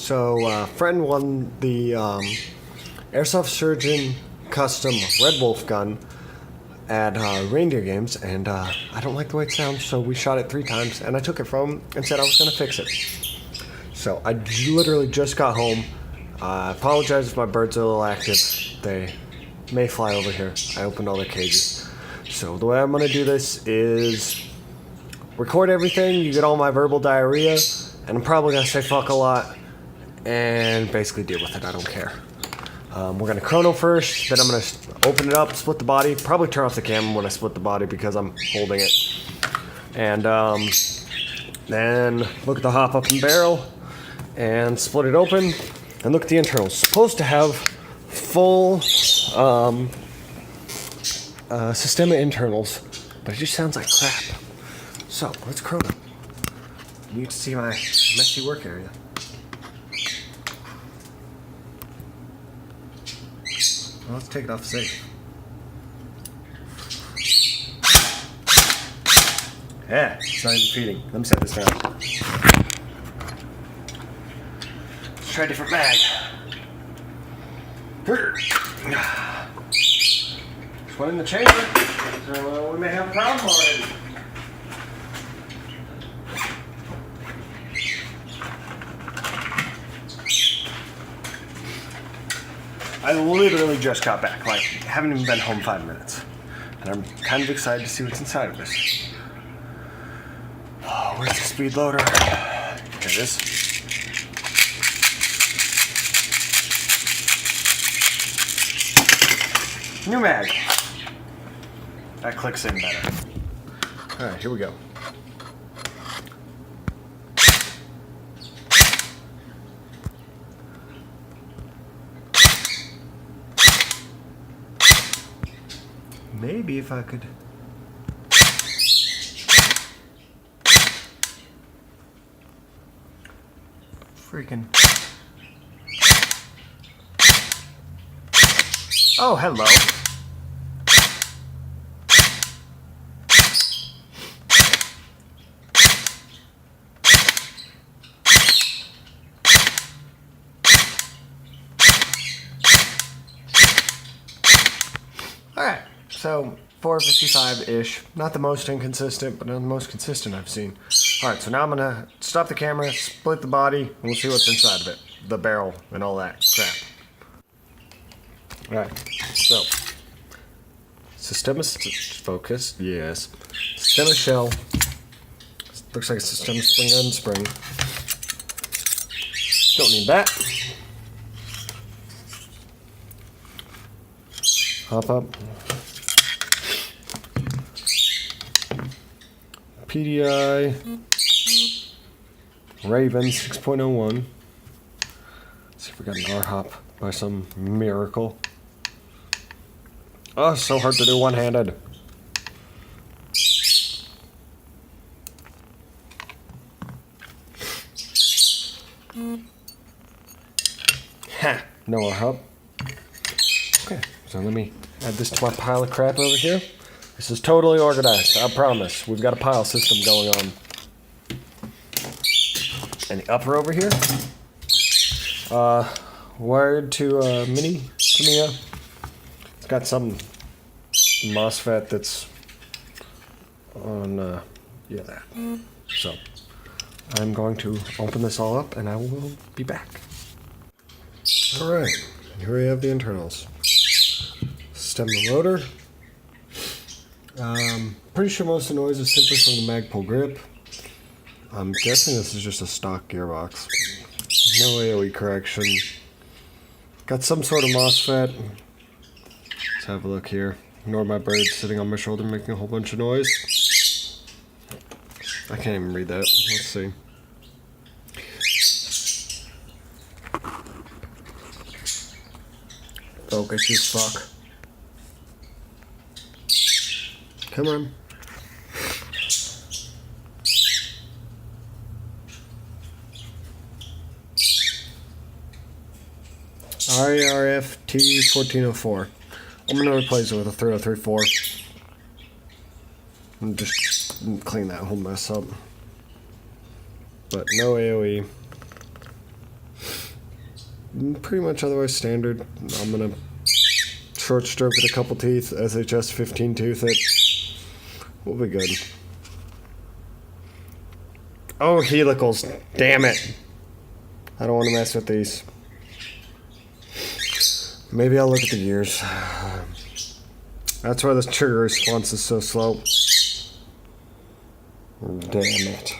So, friend won the Airsoft Surgeon Custom Redwolf gun at Reindeer games, and I don't like the way it sounds, so we shot it 3 times, and I took it from him and said I was going to fix it. So, I literally just got home. I apologize if my birds are a little active. They may fly over here. I opened all their cages. So, the way I'm going to do this is record everything, you get all my verbal diarrhea, and I'm probably going to say fuck a lot, and basically deal with it. I don't care. We're going to chrono first, then I'm going to open it up, split the body, probably turn off the camera when I split the body because I'm holding it. And then look at the hop up and barrel, and split it open, and look at the internals. It's supposed to have full Systema internals, but it just sounds like crap. So, let's chrono. You need to see my messy work area. Well, let's take it off safe. Yeah, it's not even feeding. Let me set this down. Let's try a different mag. There's one in the chamber, so we may have a problem already. I literally just got back, like, haven't even been home 5 minutes. And I'm kind of excited to see what's inside of this. Oh, where's the speed loader? Here it is. New mag. That clicks in better. Alright, here we go. Maybe if I could... Freaking... Oh, hello. Alright. So, 455-ish. Not the most inconsistent, but not the most consistent I've seen. Alright, so now I'm going to stop the camera, split the body, and we'll see what's inside of it. The barrel and all that crap. Alright, so. Systema focus, yes. Systema shell. Looks like a Systema spring and spring. Don't need that. Hop up. PDI Raven 6.01. Let's see if we got an R-hop by some miracle. Oh, so hard to do one-handed. Ha! No R-hop. Okay, so let me add this to my pile of crap over here. This is totally organized, I promise. We've got a pile system going on. And the upper over here, wired to mini Tamiya. It's got some MOSFET that's on, yeah, that. So, I'm going to open this all up and I will be back. Alright, here we have the internals. Systema motor. Pretty sure most of the noise is simply from the Magpul grip. I'm guessing this is just a stock gearbox. No AOE correction. Got some sort of MOSFET. Let's have a look here. Ignore my bird sitting on my shoulder making a whole bunch of noise. I can't even read that. Let's see. Focus as fuck. Come on. RARF T1404. I'm going to replace it with a 3034. And just clean that whole mess up. But no AoE. pretty much otherwise standard. I'm gonna short stroke it a couple teeth, SHS 15 tooth it. We'll be good. Oh, helicals. Damn it. I don't want to mess with these. Maybe I'll look at the gears. That's why this trigger response is so slow. Damn it.